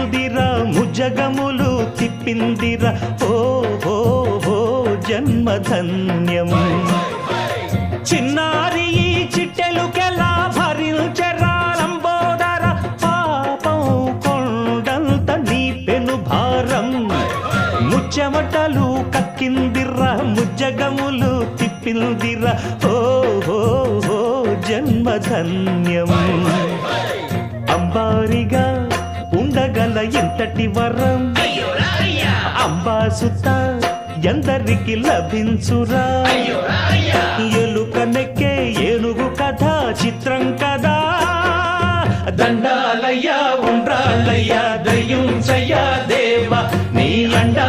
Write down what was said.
తిప్పిందిరా ముజగములు తిప్పిందిరా ఓ హో హో జన్మధన్యం చిన్నారి ఈ చిట్టెలుకెలా భరించెరా లంబోదర పాపం కొండంత నీ పెను భారం ముచ్చెమటలు కక్కిందిరా ముజ్జగములు తిప్పిందిరా ఓ హో హో జన్మధన్యం అంబారిగా ఉండగల ఎంతటి వరం అంబాసుత ఎందరికి లభించురా ఎలుక నెక్కే ఏనుగు కథ చిత్రం కదా దండాలయ్యా ఉండ్రాళ్ళయ్యా దయ్యుంచయ్యా దేవ నీ అండా